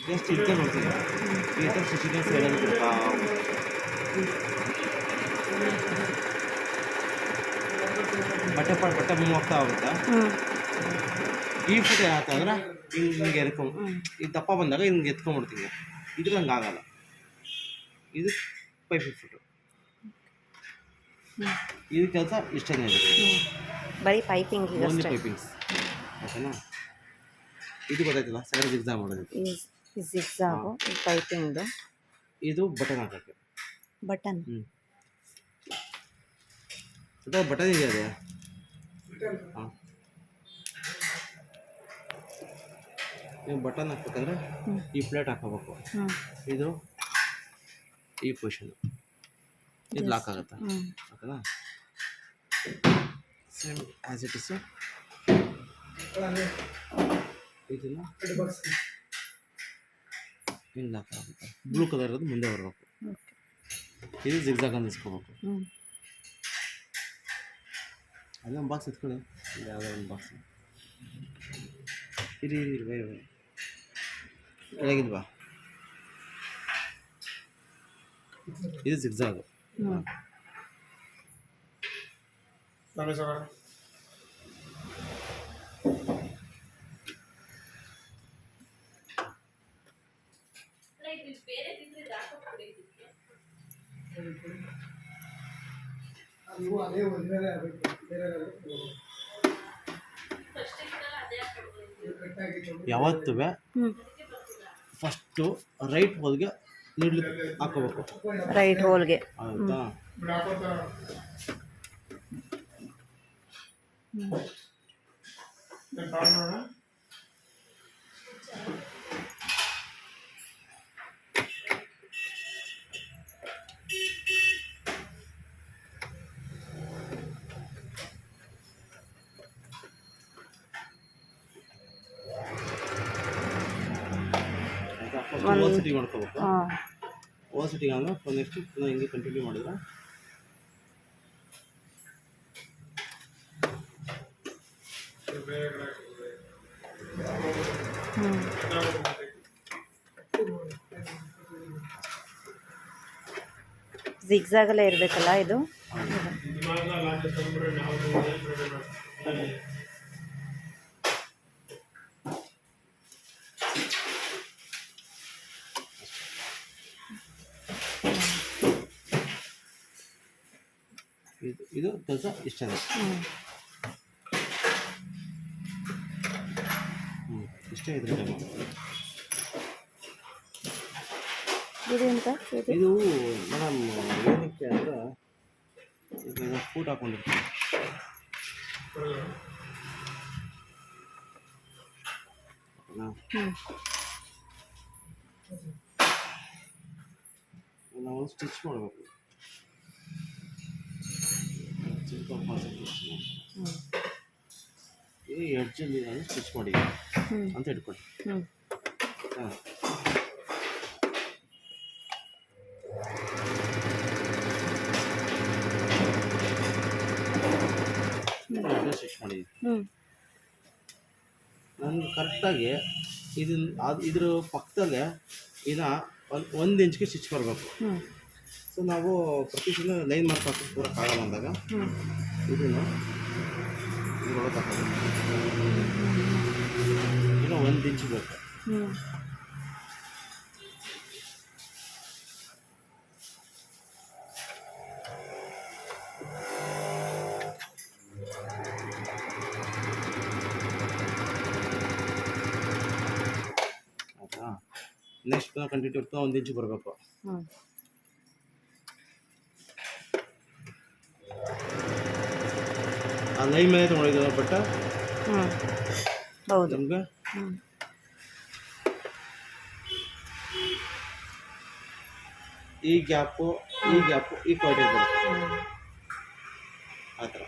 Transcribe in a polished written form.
Just ಇಟ್ಕೊಂಡು ನೋಡ್ತೀನಿ ಈ ಥರ ಸ್ಟಿಚಿಂಗ್ ಸೈಡಲ್ಲಿ ಬಿಡ್ತಾ ಬಟ್ಟೆ ಮೂವ್ ಆಗ್ತಾ ಹೋಗುತ್ತಾ. ಈ ಫುಟ್ ಯಾಕಂದ್ರೆ ಹಿಂಗೆ ಎತ್ಕೊಂಡು ಈ ದಪ್ಪ ಬಂದಾಗ ಹಿಂಗೆ ಎತ್ಕೊಂಡ್ಬಿಡ್ತೀನಿ. ಇದು ಹಂಗೆ ಆಗಲ್ಲ. ಇದು 5 ಫುಟ್. ಇದು ಕೆಲಸ ಇಷ್ಟೇ ಇದೆ. ಬರೀ ಪೈಪಿಂಗ್ ಓನ್ಲಿ ಪೈಪಿಂಗ್ಸ್ ಓಕೆನಾ. ಇದು ಗೊತ್ತಾಯ್ತಲ್ಲ ಸೈಡ್ ಎಕ್ಸಾಮ್ ಮಾಡೋದು. ಜಿಗ್ಜಾಗು ಪೈಪಿಂಗ್ದು. ಇದು ಬಟನ್ ಹಾಕೋಕ್ಕೆ. ಬಟನ್ ಅಥವಾ ಬಟನ್ ಇದೆ ಅದೇ. ಹಾಂ ನೀವು ಬಟನ್ ಹಾಕ್ಬೇಕಂದ್ರೆ ಈ ಪ್ಲೇಟ್ ಹಾಕೋಬೇಕು. ಇದು ಈ ಪೊಸಿಷನ್ ಇದು ಲಾಕ್ ಆಗುತ್ತೆ ಓಕೆನಾ. ಸೇಮ್ ಆ್ಯಸ್ ಇಟ್ ಇಸ್ ಇದನ್ನು ಹಿಂಗೆ ಲಾಕ್ ಆಗುತ್ತೆ. ಬ್ಲೂ ಕಲರ್ ಇರೋದು ಮುಂದೆ ಬರಬೇಕು. ಇದು ಜಿಗ್ಜಾಗ್ ಅಂದಿಸ್ಕೋಬೇಕು. ಅದೇ ಒಂದು ಬಾಕ್ಸ್ ಎತ್ಕೊಳ್ಳಿ. ಯಾವುದೋ ಒಂದು ಬಾಕ್ಸ್ ಇರಿ ಹೇಗಿಲ್ವಾ. ಇದು ಜಿಗ್ಜಾಗ್. ಯಾವತ್ತೂ ಫಸ್ಟು ರೈಟ್ ಹೋಲ್ಗೆ ನೀಡ್ಲಿ ಹಾಕೋಬೇಕು. ರೈಟ್ ಹೋಲ್ಗೆ ಆಯಿತಾ. ಓವರ್ ಸಿಟಿಂಗ್ ಮಾಡ್ಕೋಬೇಕು. ಓವರ್ ಸಿಟಿಂಗ್ ಆದ್ಮೇಲೆ ನೆಕ್ಸ್ಟ್ ಪುನಃ ಹಿಂಗೆ ಕಂಟಿನ್ಯೂ ಮಾಡಿದ್ರೆ ಜಿಗ್ಜಾಗಲ್ಲೇ ಇರಬೇಕಲ್ಲ ಇದು. ಇದು ಕೆಲಸ ಇಷ್ಟ ಇದೆ. ಇಷ್ಟೇ ಇದ್ರೆ ಇದು ಮೇಡಮ್ ಏನಕ್ಕೆ ಅಂದ್ರೆ ಈಗ ಫೂಟ್ ಹಾಕೊಂಡಿರ್ತೀವಿ. ನಾವು ಸ್ಟಿಚ್ ಮಾಡಬೇಕು. ಈ ಎಡ್ಜಲ್ಲಿ ನಾನು ಸ್ಟಿಚ್ ಮಾಡಿದ್ದೀನಿ ಅಂತ ಇಟ್ಕೊಳ್ಳಿ. ಹಾಂ ಸ್ಟಿಚ್ ಮಾಡಿದ್ದೀನಿ. ನನಗೆ ಕರೆಕ್ಟಾಗಿ ಇದ್ರ ಪಕ್ಕದಲ್ಲೇ ಒಂದು ಇಂಚ್ಗೆ ಸ್ಟಿಚ್ ಬರಬೇಕು. ಸೊ ನಾವು ಪ್ರತಿ ಸಲ ಲೈನ್ ಮಾಡ್ಕೊಂಡು ಕೂರಕ್ಕಾಗಲ್ಲ ಅಂದಾಗ ಇದನ್ನು ಇದ್ರೊಳಗೆ ಹಾಕೋದು. ಇನ್ನೂ 1 ಇಂಚ್ ಬೇಕು. ಆಯಿತಾ. ನೆಕ್ಸ್ಟ್ ಕಂಟಿನ್ಯೂ ಇರ್ತಾ 1 ಇಂಚ್ ಬರಬೇಕು. ಆ ಲೈನ್ ಮೇಲೆ ತೊಗೊಂಡಿದ್ದೀವಿ ಬಟ್ ಹೌದು ನಮಗೆ ಈ ಗ್ಯಾಪು ಈ ಕ್ವಾಲಿಟಿ ಬರುತ್ತೆ ಆ ಥರ.